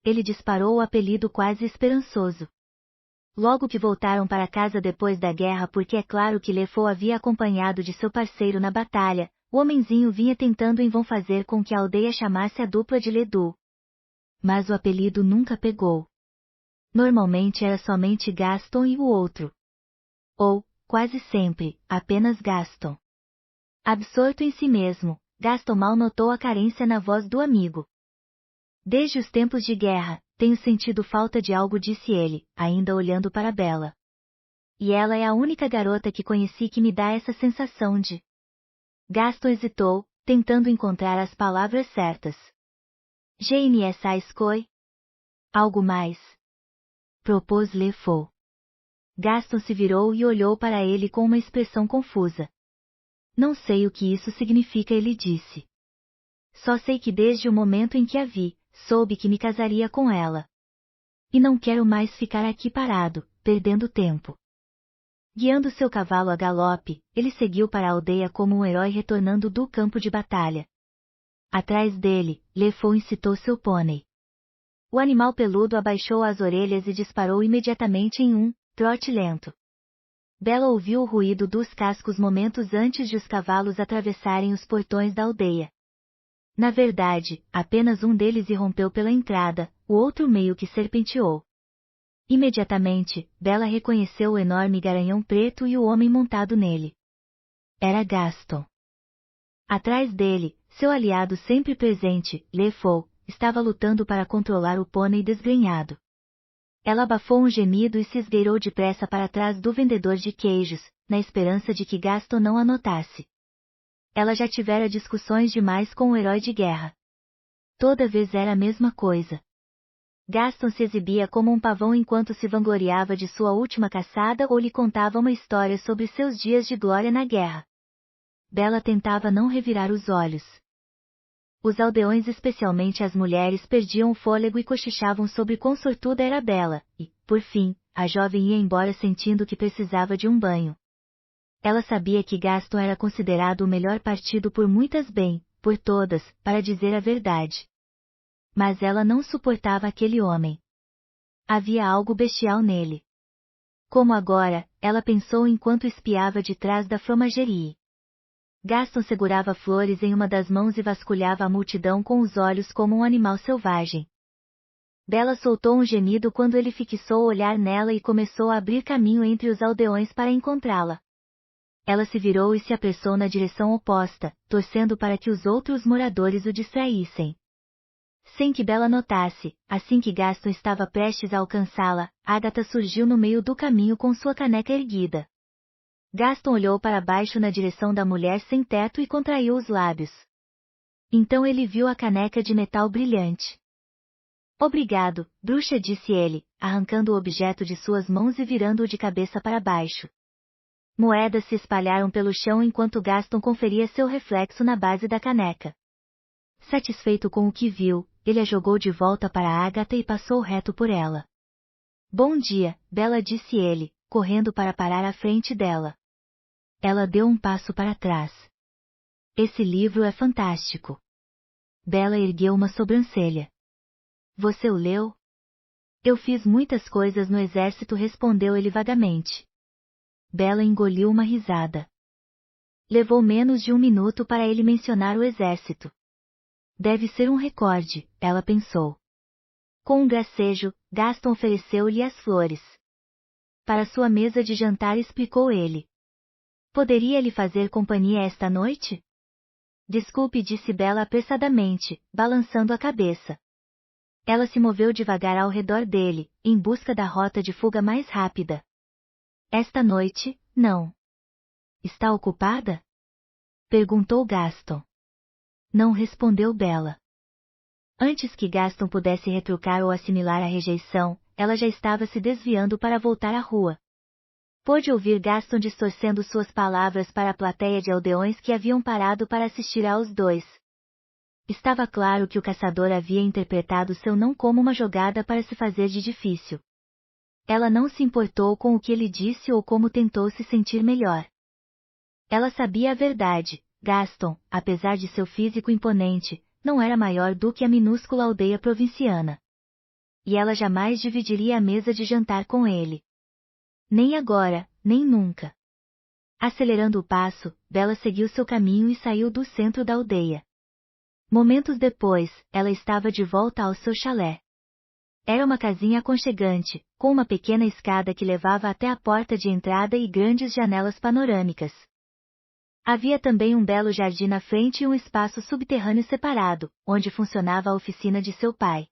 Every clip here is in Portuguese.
ele disparou o apelido quase esperançoso. Logo que voltaram para casa depois da guerra, porque é claro que LeFou havia acompanhado de seu parceiro na batalha, o homenzinho vinha tentando em vão fazer com que a aldeia chamasse a dupla de Ledoux. Mas o apelido nunca pegou. Normalmente era somente Gaston e o outro. Ou, quase sempre, apenas Gaston. Absorto em si mesmo, Gaston mal notou a carência na voz do amigo. Desde os tempos de guerra, tenho sentido falta de algo, disse ele, ainda olhando para Bella. E ela é a única garota que conheci que me dá essa sensação de... Gaston hesitou, tentando encontrar as palavras certas. Jane Escoy? Algo mais? Propôs LeFou. Gaston se virou e olhou para ele com uma expressão confusa. Não sei o que isso significa, ele disse. Só sei que desde o momento em que a vi, soube que me casaria com ela. E não quero mais ficar aqui parado, perdendo tempo. Guiando seu cavalo a galope, ele seguiu para a aldeia como um herói retornando do campo de batalha. Atrás dele, LeFou incitou seu pônei. O animal peludo abaixou as orelhas e disparou imediatamente em um trote lento. Bella ouviu o ruído dos cascos momentos antes de os cavalos atravessarem os portões da aldeia. Na verdade, apenas um deles irrompeu pela entrada, o outro meio que serpenteou. Imediatamente, Bella reconheceu o enorme garanhão preto e o homem montado nele. Era Gaston. Atrás dele, seu aliado sempre presente, LeFou, estava lutando para controlar o pônei desgrenhado. Ela abafou um gemido e se esgueirou depressa para trás do vendedor de queijos, na esperança de que Gaston não a notasse. Ela já tivera discussões demais com o herói de guerra. Toda vez era a mesma coisa. Gaston se exibia como um pavão enquanto se vangloriava de sua última caçada ou lhe contava uma história sobre seus dias de glória na guerra. Bella tentava não revirar os olhos. Os aldeões, especialmente as mulheres, perdiam o fôlego e cochichavam sobre quão sortuda era Bella, e, por fim, a jovem ia embora sentindo que precisava de um banho. Ela sabia que Gaston era considerado o melhor partido por muitas, bem, por todas, para dizer a verdade. Mas ela não suportava aquele homem. Havia algo bestial nele. Como agora, ela pensou enquanto espiava de trás da fromagerie. Gaston segurava flores em uma das mãos e vasculhava a multidão com os olhos como um animal selvagem. Bella soltou um gemido quando ele fixou o olhar nela e começou a abrir caminho entre os aldeões para encontrá-la. Ela se virou e se apressou na direção oposta, torcendo para que os outros moradores o distraíssem. Sem que Bella notasse, assim que Gaston estava prestes a alcançá-la, Agatha surgiu no meio do caminho com sua caneca erguida. Gaston olhou para baixo na direção da mulher sem teto e contraiu os lábios. Então ele viu a caneca de metal brilhante. Obrigado, bruxa, disse ele, arrancando o objeto de suas mãos e virando-o de cabeça para baixo. Moedas se espalharam pelo chão enquanto Gaston conferia seu reflexo na base da caneca. Satisfeito com o que viu, ele a jogou de volta para Agatha e passou reto por ela. Bom dia, Bella, disse ele, correndo para parar à frente dela. Ela deu um passo para trás. Esse livro é fantástico. Bella ergueu uma sobrancelha. Você o leu? Eu fiz muitas coisas no exército, respondeu ele vagamente. Bella engoliu uma risada. Levou menos de um minuto para ele mencionar o exército. Deve ser um recorde, ela pensou. Com um gracejo, Gaston ofereceu-lhe as flores. Para sua mesa de jantar, explicou ele. Poderia lhe fazer companhia esta noite? Desculpe, disse Bella apressadamente, balançando a cabeça. Ela se moveu devagar ao redor dele, em busca da rota de fuga mais rápida. Esta noite, não. Está ocupada? Perguntou Gaston. Não, respondeu Bella. Antes que Gaston pudesse retrucar ou assimilar a rejeição, ela já estava se desviando para voltar à rua. Pôde ouvir Gaston distorcendo suas palavras para a plateia de aldeões que haviam parado para assistir aos dois. Estava claro que o caçador havia interpretado seu não como uma jogada para se fazer de difícil. Ela não se importou com o que ele disse ou como tentou se sentir melhor. Ela sabia a verdade. Gaston, apesar de seu físico imponente, não era maior do que a minúscula aldeia provinciana. e ela jamais dividiria a mesa de jantar com ele. Nem agora, nem nunca. Acelerando o passo, Bella seguiu seu caminho e saiu do centro da aldeia. Momentos depois, ela estava de volta ao seu chalé. Era uma casinha aconchegante, com uma pequena escada que levava até a porta de entrada e grandes janelas panorâmicas. Havia também um belo jardim na frente e um espaço subterrâneo separado, onde funcionava a oficina de seu pai.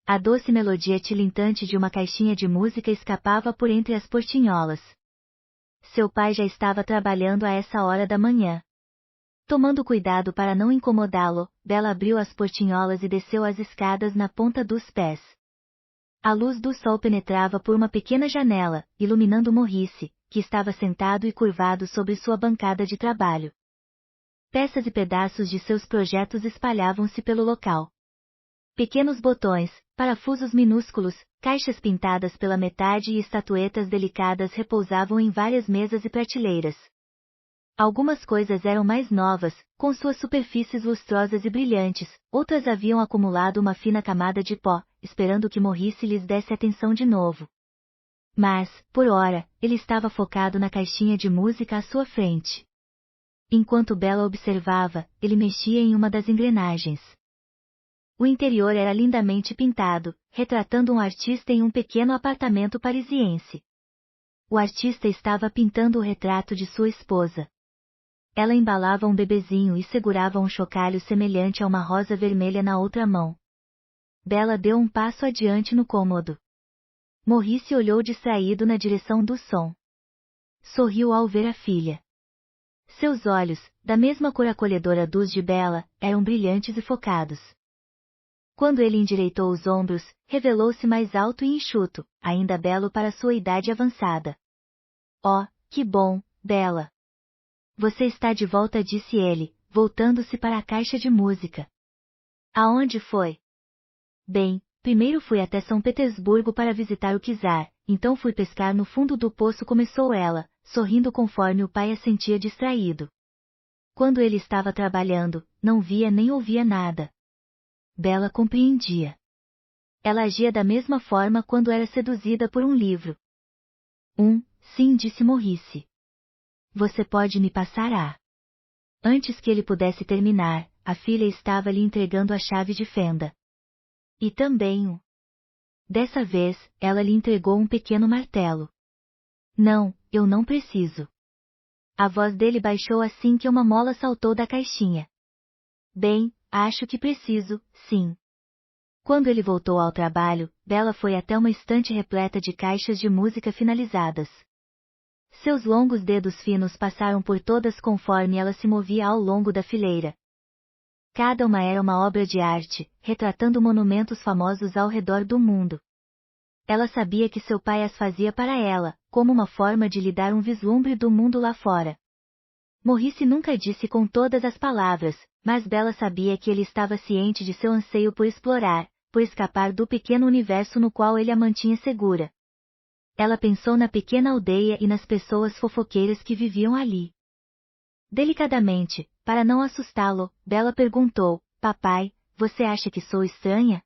A doce melodia tilintante de uma caixinha de música escapava por entre as portinholas. Seu pai já estava trabalhando a essa hora da manhã. Tomando cuidado para não incomodá-lo, Bella abriu as portinholas e desceu as escadas na ponta dos pés. A luz do sol penetrava por uma pequena janela, iluminando Maurice, que estava sentado e curvado sobre sua bancada de trabalho. Peças e pedaços de seus projetos espalhavam-se pelo local. Pequenos botões, parafusos minúsculos, caixas pintadas pela metade e estatuetas delicadas repousavam em várias mesas e prateleiras. Algumas coisas eram mais novas, com suas superfícies lustrosas e brilhantes, outras haviam acumulado uma fina camada de pó, esperando que Maurice lhes desse atenção de novo. Mas, por ora, ele estava focado na caixinha de música à sua frente. Enquanto Bella observava, ele mexia em uma das engrenagens. O interior era lindamente pintado, retratando um artista em um pequeno apartamento parisiense. O artista estava pintando o retrato de sua esposa. Ela embalava um bebezinho e segurava um chocalho semelhante a uma rosa vermelha na outra mão. Bella deu um passo adiante no cômodo. Maurice olhou distraído na direção do som. Sorriu ao ver a filha. Seus olhos, da mesma cor acolhedora dos de Bella, eram brilhantes e focados. Quando ele endireitou os ombros, revelou-se mais alto e enxuto, ainda belo para sua idade avançada. Oh, que bom, Bella! Você está de volta, disse ele, voltando-se para a caixa de música. Aonde foi? Bem, primeiro fui até São Petersburgo para visitar o czar, então fui pescar no fundo do poço, começou ela, sorrindo conforme o pai a sentia distraído. Quando ele estava trabalhando, não via nem ouvia nada. Bella compreendia. Ela agia da mesma forma quando era seduzida por um livro. Sim, disse Maurice. Você pode me passar a... Antes que ele pudesse terminar, a filha estava lhe entregando a chave de fenda. E também o... Dessa vez, ela lhe entregou um pequeno martelo. Não, eu não preciso. A voz dele baixou assim que uma mola saltou da caixinha. Bem, acho que preciso, sim. Quando ele voltou ao trabalho, Bella foi até uma estante repleta de caixas de música finalizadas. Seus longos dedos finos passaram por todas conforme ela se movia ao longo da fileira. Cada uma era uma obra de arte, retratando monumentos famosos ao redor do mundo. Ela sabia que seu pai as fazia para ela, como uma forma de lhe dar um vislumbre do mundo lá fora. Maurice nunca disse com todas as palavras, mas Bella sabia que ele estava ciente de seu anseio por explorar, por escapar do pequeno universo no qual ele a mantinha segura. Ela pensou na pequena aldeia e nas pessoas fofoqueiras que viviam ali. Delicadamente, para não assustá-lo, Bella perguntou, papai, você acha que sou estranha?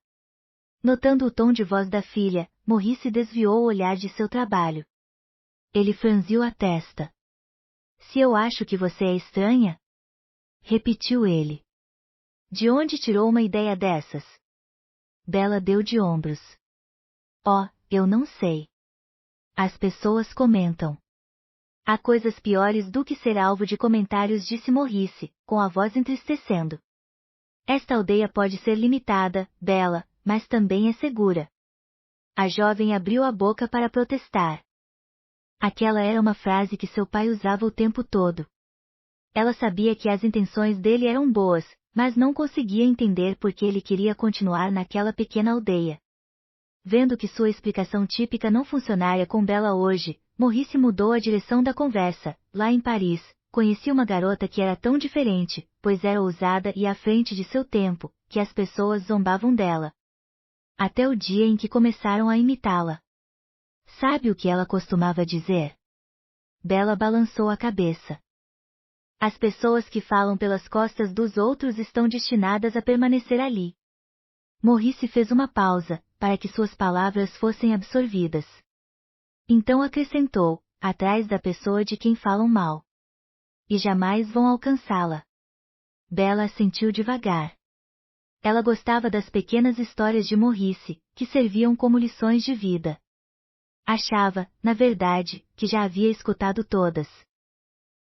Notando o tom de voz da filha, Maurice desviou o olhar de seu trabalho. Ele franziu a testa. Se eu acho que você é estranha? Repetiu ele. De onde tirou uma ideia dessas? Bella deu de ombros. Oh, eu não sei. As pessoas comentam. Há coisas piores do que ser alvo de comentários, disse Maurice, com a voz entristecendo. Esta aldeia pode ser limitada, Bella, mas também é segura. A jovem abriu a boca para protestar. Aquela era uma frase que seu pai usava o tempo todo. Ela sabia que as intenções dele eram boas, mas não conseguia entender por que ele queria continuar naquela pequena aldeia. Vendo que sua explicação típica não funcionaria com Bella hoje, Maurice mudou a direção da conversa. Lá em Paris, conheci uma garota que era tão diferente, pois era ousada e à frente de seu tempo, que as pessoas zombavam dela. Até o dia em que começaram a imitá-la. Sabe o que ela costumava dizer? Bella balançou a cabeça. As pessoas que falam pelas costas dos outros estão destinadas a permanecer ali. Maurice fez uma pausa, para que suas palavras fossem absorvidas. Então acrescentou, atrás da pessoa de quem falam mal. E jamais vão alcançá-la. Bella assentiu devagar. Ela gostava das pequenas histórias de Maurice, que serviam como lições de vida. Achava, na verdade, que já havia escutado todas.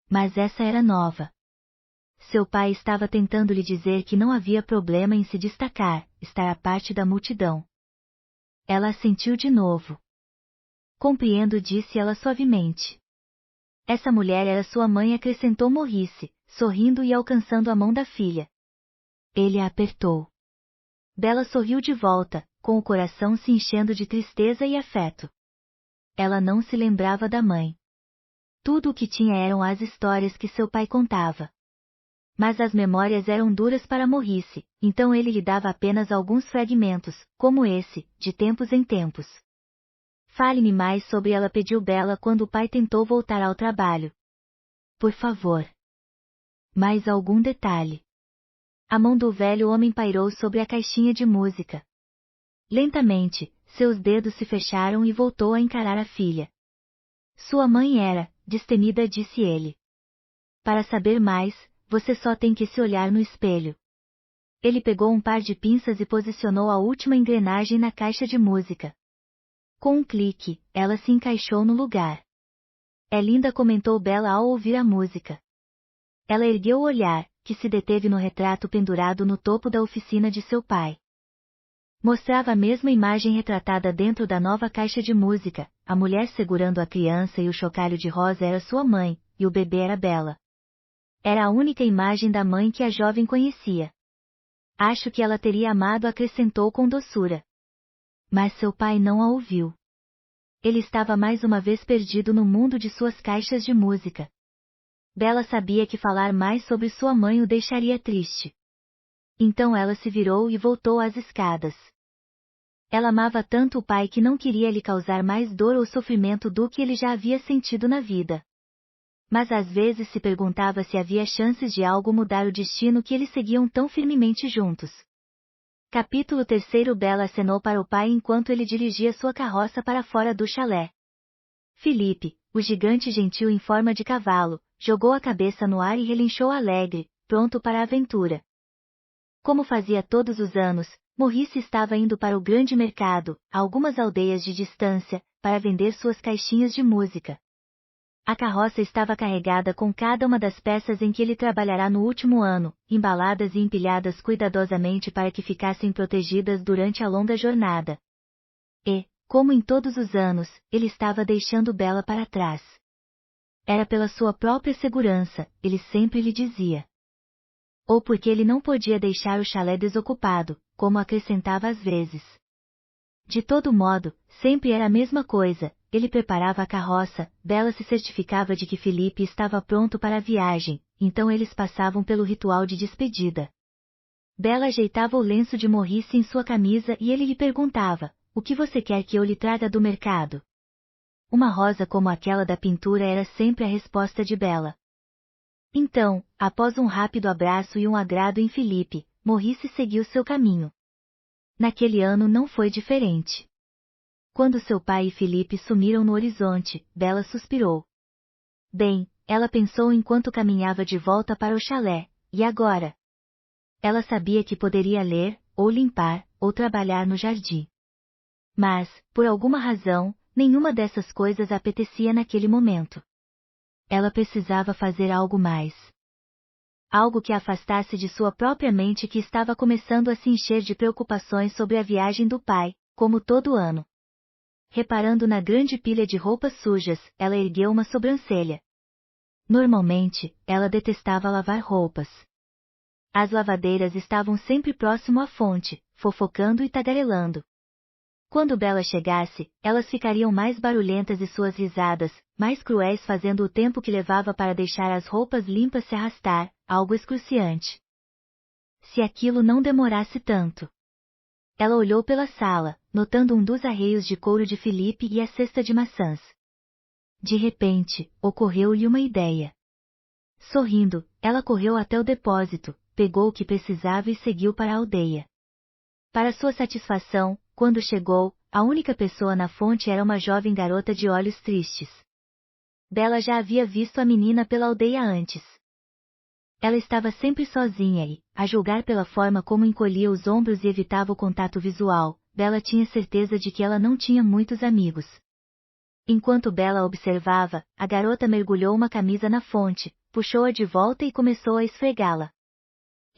Mas essa era nova. Seu pai estava tentando lhe dizer que não havia problema em se destacar, estar à parte da multidão. Ela assentiu de novo. Compreendo, disse ela suavemente. Essa mulher era sua mãe, acrescentou Maurice, sorrindo e alcançando a mão da filha. Ele a apertou. Bella sorriu de volta, com o coração se enchendo de tristeza e afeto. Ela não se lembrava da mãe. Tudo o que tinha eram as histórias que seu pai contava. Mas as memórias eram duras para Maurice, então ele lhe dava apenas alguns fragmentos, como esse, de tempos em tempos. Fale-me mais sobre ela, pediu Bella quando o pai tentou voltar ao trabalho. Por favor. Mais algum detalhe. A mão do velho homem pairou sobre a caixinha de música. Lentamente, seus dedos se fecharam e voltou a encarar a filha. Sua mãe era, destemida, disse ele. Para saber mais, você só tem que se olhar no espelho. Ele pegou um par de pinças e posicionou a última engrenagem na caixa de música. Com um clique, ela se encaixou no lugar. É linda, comentou Bella ao ouvir a música. Ela ergueu o olhar, que se deteve no retrato pendurado no topo da oficina de seu pai. Mostrava a mesma imagem retratada dentro da nova caixa de música, a mulher segurando a criança e o chocalho de rosa era sua mãe, e o bebê era Bella. Era a única imagem da mãe que a jovem conhecia. Acho que ela teria amado, acrescentou com doçura. Mas seu pai não a ouviu. Ele estava mais uma vez perdido no mundo de suas caixas de música. Bella sabia que falar mais sobre sua mãe o deixaria triste. Então ela se virou e voltou às escadas. Ela amava tanto o pai que não queria lhe causar mais dor ou sofrimento do que ele já havia sentido na vida. Mas às vezes se perguntava se havia chances de algo mudar o destino que eles seguiam tão firmemente juntos. Capítulo 3. Bella acenou para o pai enquanto ele dirigia sua carroça para fora do chalé. Felipe, o gigante gentil em forma de cavalo, jogou a cabeça no ar e relinchou alegre, pronto para a aventura. Como fazia todos os anos, Maurice estava indo para o grande mercado, a algumas aldeias de distância, para vender suas caixinhas de música. A carroça estava carregada com cada uma das peças em que ele trabalhará no último ano, embaladas e empilhadas cuidadosamente para que ficassem protegidas durante a longa jornada. E, como em todos os anos, ele estava deixando Bella para trás. Era pela sua própria segurança, ele sempre lhe dizia. Ou porque ele não podia deixar o chalé desocupado, como acrescentava às vezes. De todo modo, sempre era a mesma coisa, ele preparava a carroça, Bella se certificava de que Felipe estava pronto para a viagem, então eles passavam pelo ritual de despedida. Bella ajeitava o lenço de Maurice em sua camisa e ele lhe perguntava, o que você quer que eu lhe traga do mercado? Uma rosa como aquela da pintura era sempre a resposta de Bella. Então, após um rápido abraço e um agrado em Felipe, Maurice seguiu seu caminho. Naquele ano não foi diferente. Quando seu pai e Felipe sumiram no horizonte, Bella suspirou. Bem, ela pensou enquanto caminhava de volta para o chalé, e agora? Ela sabia que poderia ler, ou limpar, ou trabalhar no jardim. Mas, por alguma razão, nenhuma dessas coisas a apetecia naquele momento. Ela precisava fazer algo mais. Algo que a afastasse de sua própria mente que estava começando a se encher de preocupações sobre a viagem do pai, como todo ano. Reparando na grande pilha de roupas sujas, ela ergueu uma sobrancelha. Normalmente, ela detestava lavar roupas. As lavadeiras estavam sempre próximo à fonte, fofocando e tagarelando. Quando Bella chegasse, elas ficariam mais barulhentas e suas risadas, mais cruéis, fazendo o tempo que levava para deixar as roupas limpas se arrastar, algo excruciante. Se aquilo não demorasse tanto. Ela olhou pela sala, notando um dos arreios de couro de Felipe e a cesta de maçãs. De repente, ocorreu-lhe uma ideia. Sorrindo, ela correu até o depósito, pegou o que precisava e seguiu para a aldeia. Para sua satisfação, quando chegou, a única pessoa na fonte era uma jovem garota de olhos tristes. Bella já havia visto a menina pela aldeia antes. Ela estava sempre sozinha e, a julgar pela forma como encolhia os ombros e evitava o contato visual, Bella tinha certeza de que ela não tinha muitos amigos. Enquanto Bella observava, a garota mergulhou uma camisa na fonte, puxou-a de volta e começou a esfregá-la.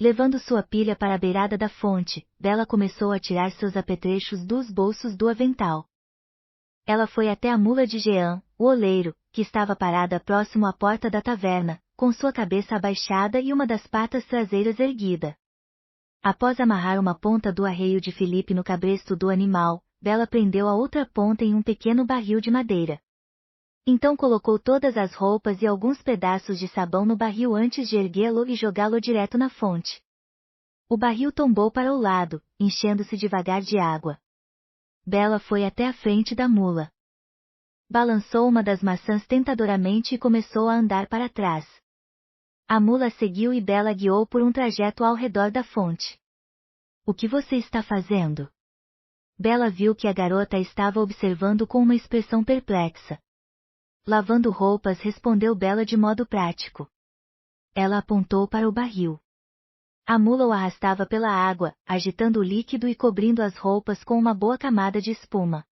Levando sua pilha para a beirada da fonte, Bella começou a tirar seus apetrechos dos bolsos do avental. Ela foi até a mula de Jean, o oleiro, que estava parada próximo à porta da taverna, com sua cabeça abaixada e uma das patas traseiras erguida. Após amarrar uma ponta do arreio de Felipe no cabresto do animal, Bella prendeu a outra ponta em um pequeno barril de madeira. Então colocou todas as roupas e alguns pedaços de sabão no barril antes de erguê-lo e jogá-lo direto na fonte. O barril tombou para o lado, enchendo-se devagar de água. Bella foi até a frente da mula. Balançou uma das maçãs tentadoramente e começou a andar para trás. A mula seguiu e Bella guiou por um trajeto ao redor da fonte. O que você está fazendo? Bella viu que a garota estava observando com uma expressão perplexa. Lavando roupas, respondeu Bella de modo prático. Ela apontou para o barril. A mula o arrastava pela água, agitando o líquido e cobrindo as roupas com uma boa camada de espuma.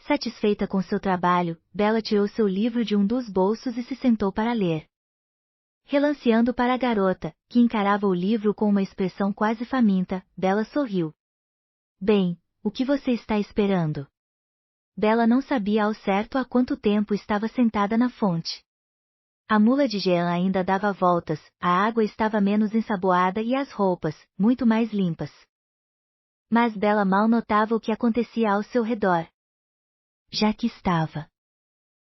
Satisfeita com seu trabalho, Bella tirou seu livro de um dos bolsos e se sentou para ler. Relanceando para a garota, que encarava o livro com uma expressão quase faminta, Bella sorriu. Bem, o que você está esperando? Bella não sabia ao certo há quanto tempo estava sentada na fonte. A mula de Jean ainda dava voltas, a água estava menos ensaboada e as roupas, muito mais limpas. Mas Bella mal notava o que acontecia ao seu redor. Já que estava